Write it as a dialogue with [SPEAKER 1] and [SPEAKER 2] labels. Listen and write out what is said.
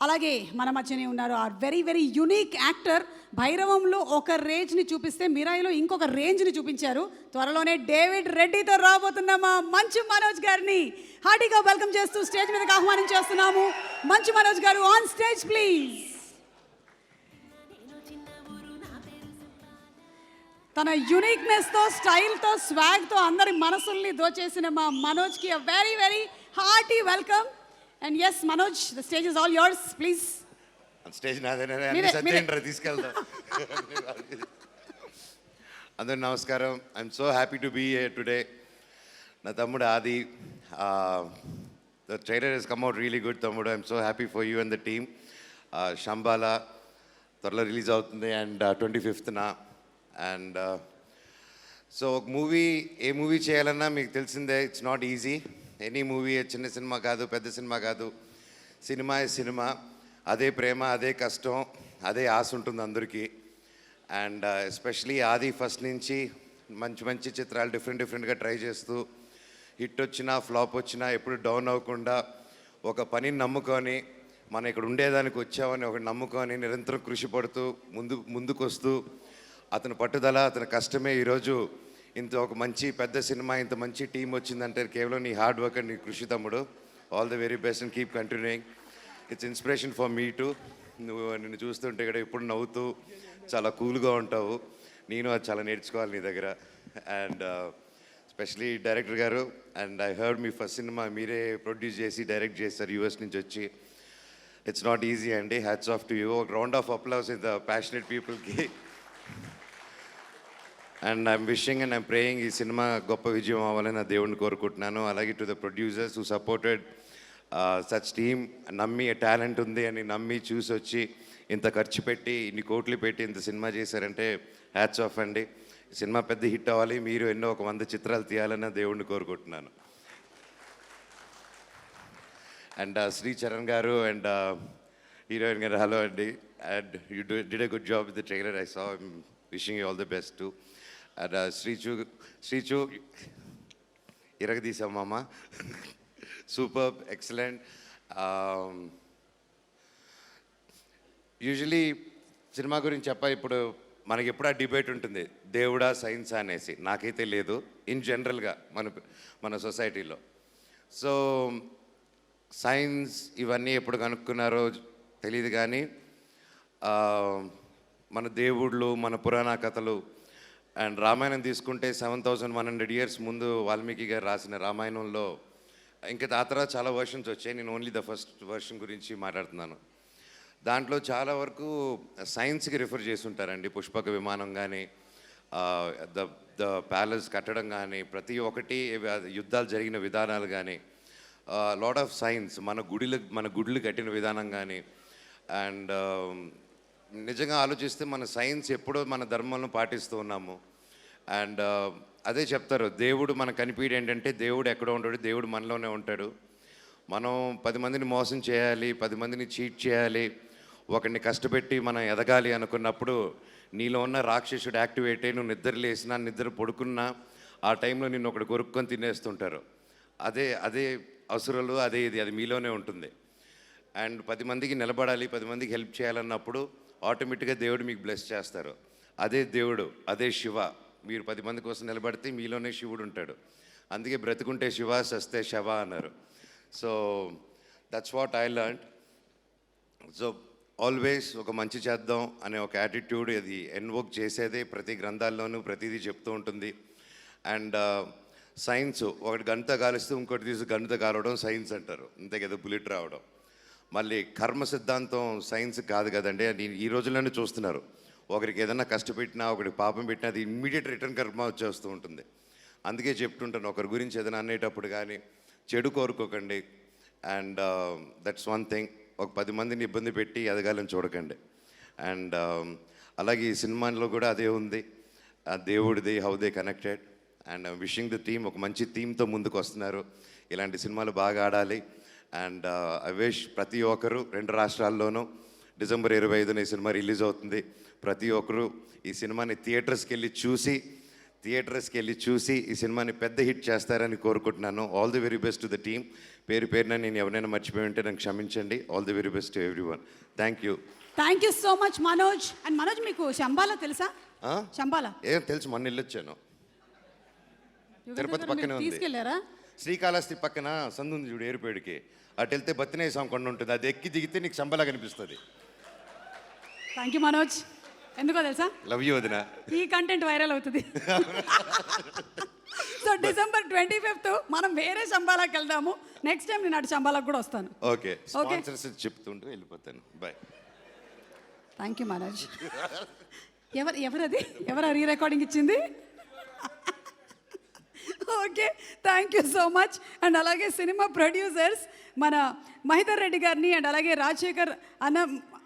[SPEAKER 1] అలాగే మన మధ్యనే ఉన్నారు are very very unique actor. భైరవంలో ఒక రేంజ్ని చూపిస్తే మిరాయిలో ఇంకొక రేంజ్ని చూపించారు. త్వరలోనే డేవిడ్ రెడ్డితో రాబోతున్న మా మంచు మనోజ్ గారిని హార్టీగా వెల్కమ్ చేస్తూ స్టేజ్ మీదకి ఆహ్వానించేస్తున్నాము. మంచు మనోజ్ గారు ఆన్ స్టేజ్ ప్లీజ్. తన యూనిక్నెస్తో, స్టైల్తో, స్వాగ్తో అందరి మనసుల్ని దోచేసిన మా మనోజ్కి a very very hearty welcome. And yes Manoj, the stage is all yours please.
[SPEAKER 2] Stage నాదేనా, తీసుకెళ్తా. అందరూ నమస్కారం. I'm so happy to be here today. నా తమ్ముడు Aadi, the trailer has come out really good తమ్ముడు. I'm so happy for you and the team. Shambhala త్వరలో release అవుతుంది and 25th. And so ఒక మూవీ, ఏ మూవీ చేయాలన్నా మీకు తెలిసిందే, it's not easy. Any movie, చిన్న సినిమా కాదు, పెద్ద సినిమా కాదు, సినిమా సినిమా. అదే ప్రేమ, అదే కష్టం, అదే ఆశ ఉంటుంది అందరికీ. అండ్ ఎస్పెషలీ ఆది ఫస్ట్ నుంచి మంచి మంచి చిత్రాలు డిఫరెంట్గా ట్రై చేస్తూ, హిట్ వచ్చినా ఫ్లాప్ వచ్చినా ఎప్పుడు డౌన్ అవ్వకుండా ఒక పనిని నమ్ముకొని, మనం ఇక్కడ ఉండేదానికి వచ్చామని ఒకటి నమ్ముకొని నిరంతరం కృషి పడుతూ ముందుకు వస్తూ, అతని పట్టుదల, అతని కష్టమే ఈరోజు ఇంత ఒక మంచి పెద్ద సినిమా, ఇంత మంచి టీం వచ్చిందంటే కేవలం నీ హార్డ్ వర్క్ అండ్ నీ కృషి తమ్ముడు. All the very best and keep continuing. It's inspiration for me to. నిన్ను చూస్తుంటే ఇక్కడ ఎప్పుడు నవ్వుతూ చాలా కూల్గా ఉంటావు. నేను అది చాలా నేర్చుకోవాలి నీ దగ్గర. అండ్ ఎస్పెషలీ డైరెక్టర్ గారు, అండ్ ఐ హర్డ్ మీ ఫస్ట్ సినిమా మీరే ప్రొడ్యూస్ చేసి డైరెక్ట్ చేస్తారు యూఎస్ నుంచి వచ్చి. ఇట్స్ నాట్ ఈజీ అండి. Hats off to you. ఒక round of applause in the passionate పీపుల్కి. And I'm wishing and I'm praying ఈ సినిమా గొప్ప విజయం అవ్వాలని నా దేవుడిని కోరుకుంటున్నాను. అలాగే to the producers who supported such team, నమ్మి టాలెంట్ ఉంది అని నమ్మి చూసి వచ్చి ఇంత ఖర్చు పెట్టి, ఇన్ని కోట్లు పెట్టి ఇంత సినిమా చేశారంటే హ్యాట్స్ ఆఫ్ అండి. సినిమా పెద్ద హిట్ అవ్వాలి, మీరు ఎన్నో 100 చిత్రాలు తీయాలని నా దేవుడిని కోరుకుంటున్నాను. అండ్ శ్రీ చరణ్ గారు అండ్ హీరోయిన్ గారు, హలో అండి. And you did a good job with the trailer. I saw. Wishing you all the best too. And Srichu ఇరగదీసాం మామ. Super, excellent. యూజువలీ సినిమా గురించి చెప్పాలి, ఇప్పుడు మనకి ఎప్పుడు ఆ డిబేట్ ఉంటుంది, దేవుడా సైన్స్ అనేసి. నాకైతే లేదు ఇన్ జనరల్గా మన సొసైటీలో. సో సైన్స్ ఇవన్నీ ఎప్పుడు కనుక్కున్నారో తెలియదు, కానీ మన దేవుళ్ళు, మన పురాణ కథలు అండ్ రామాయణం తీసుకుంటే 7100 years ముందు వాల్మీకి గారు రాసిన రామాయణంలో ఇంకా ఆ తర్వాత చాలా వర్షన్స్ వచ్చాయి. నేను ఓన్లీ ద ఫస్ట్ వర్షన్ గురించి మాట్లాడుతున్నాను. దాంట్లో చాలా వరకు సైన్స్కి రిఫర్ చేసి ఉంటారండి. పుష్పక విమానం కానీ, ద ప్యాలెస్ కట్టడం కానీ, ప్రతి ఒక్కటి యుద్ధాలు జరిగిన విధానాలు కానీ, లాట్ ఆఫ్ సైన్స్, మన గుడులు కట్టిన విధానం కానీ. అండ్ నిజంగా ఆలోచిస్తే మన సైన్స్ ఎప్పుడో మన ధర్మాలను పాటిస్తూ ఉన్నాము. అండ్ అదే చెప్తారు, దేవుడు మనకు కనిపించడం ఏంటంటే దేవుడు ఎక్కడో ఉంటాడు, దేవుడు మనలోనే ఉంటాడు. మనం 10 మందిని మోసం చేయాలి, 10 మందిని చీట్ చేయాలి, ఒకరిని కష్టపెట్టి మనం ఎదగాలి అనుకున్నప్పుడు నీలో ఉన్న రాక్షసుడు యాక్టివేట్ అయ్యి నువ్వు నిద్ర లేసినా, నిద్ర పడుకున్నా ఆ టైంలో నిన్ను ఒకటి కొరుక్కొని తినేస్తుంటారు. అదే అసురులు, అది మీలోనే ఉంటుంది. అండ్ 10 మందికి నిలబడాలి, 10 మందికి హెల్ప్ చేయాలన్నప్పుడు ఆటోమేటిక్గా దేవుడు మీకు బ్లెస్ చేస్తారు. అదే దేవుడు, అదే శివ. మీరు 10 మంది కోసం నిలబడితే మీలోనే శివుడు ఉంటాడు. అందుకే బ్రతుకుంటే శివ, సస్తే శవ అన్నారు. So that's what I learned. So always ఒక మంచి చేద్దాం అనే ఒక యాటిట్యూడ్ అది ఎన్వోక్ చేసేదే ప్రతి గ్రంథాల్లోనూ ప్రతిదీ చెప్తూ ఉంటుంది. అండ్ సైన్స్ ఒకటి గంట కాలిస్తే ఇంకోటి తీసి గంట కాలవడం సైన్స్ అంటారు, అంతే కదా, బుల్లెట్ రావడం. మళ్ళీ కర్మ సిద్ధాంతం సైన్స్ కాదు కదండి. ఈ రోజుల్లోనే చూస్తున్నారు, ఒకరికి ఏదైనా కష్టపెట్టినా, ఒకరికి పాపం పెట్టినా అది ఇమ్మీడియట్ రిటర్న్ కర్మ వచ్చేస్తూ ఉంటుంది. అందుకే చెప్తుంటాను, ఒకరి గురించి ఏదైనా అనేటప్పుడు కానీ చెడు కోరుకోకండి. And that's one thing. ఒక 10 మందిని ఇబ్బంది పెట్టి ఎదగాలని చూడకండి. అండ్ అలాగే ఈ సినిమాలో కూడా అదే ఉంది, దేవుడిది, how they connected. And wishing the team, ఒక మంచి థీమ్తో ముందుకు వస్తున్నారు. ఇలాంటి సినిమాలు బాగా ఆడాలి. అండ్ ఐ విష్ ప్రతి ఒక్కరు 2 రాష్ట్రాల్లోనూ December 25న ఈ సినిమా రిలీజ్ అవుతుంది. ప్రతి ఒక్కరు ఈ సినిమాని థియేటర్స్కి వెళ్ళి చూసి థియేటర్స్కి వెళ్ళి చూసి ఈ సినిమాని పెద్ద హిట్ చేస్తారని కోరుకుంటున్నాను. All the very best to the team. పేరు పేరున నేను ఎవరైనా మర్చిపోయి ఉంటే నాకు క్షమించండి. All the very best to everyone. Thank you.
[SPEAKER 1] Thank you so much Manoj. And Manoj, మీకు శంబాలా తెలుసా? శంబాలా
[SPEAKER 2] ఏం తెలుసు, మొన్న వెళ్ళొచ్చాను. తిరుపతి పక్కనే ఉంది.
[SPEAKER 1] తీసుకెళ్లారా?
[SPEAKER 2] శ్రీకాళహస్తి పక్కన సందు ఉంది చూడు, ఏరుపేడికి. అటు వెళ్తే బత్తినేయ స్వామి కొండ ఉంటుంది, అది ఎక్కి దిగితే నీకు శంబలా కనిపిస్తుంది.
[SPEAKER 1] Thank you Manoj. ఎందుకో తెలుసా?
[SPEAKER 2] లవ్ యూ వదిన.
[SPEAKER 1] ఈ కంటెంట్ వైరల్ అవుతుంది. సో December 25th మనం వేరే శంబాలాకి వెళ్దాము. నెక్స్ట్ టైం నేను అటు శంబాలాకు కూడా వస్తాను.
[SPEAKER 2] ఓకే, స్పాన్సర్స్ చెప్తుంటూ వెళ్ళిపోతాను. బాయ్.
[SPEAKER 1] Thank you Manoj. ఎవరది? ఎవరు రీ రికార్డింగ్ ఇచ్చింది? Okay, thank you so much. And అలాగే సినిమా ప్రొడ్యూసర్స్ మన మహిధర్ రెడ్డి గారిని అండ్ అలాగే రాజశేఖర్ అన్న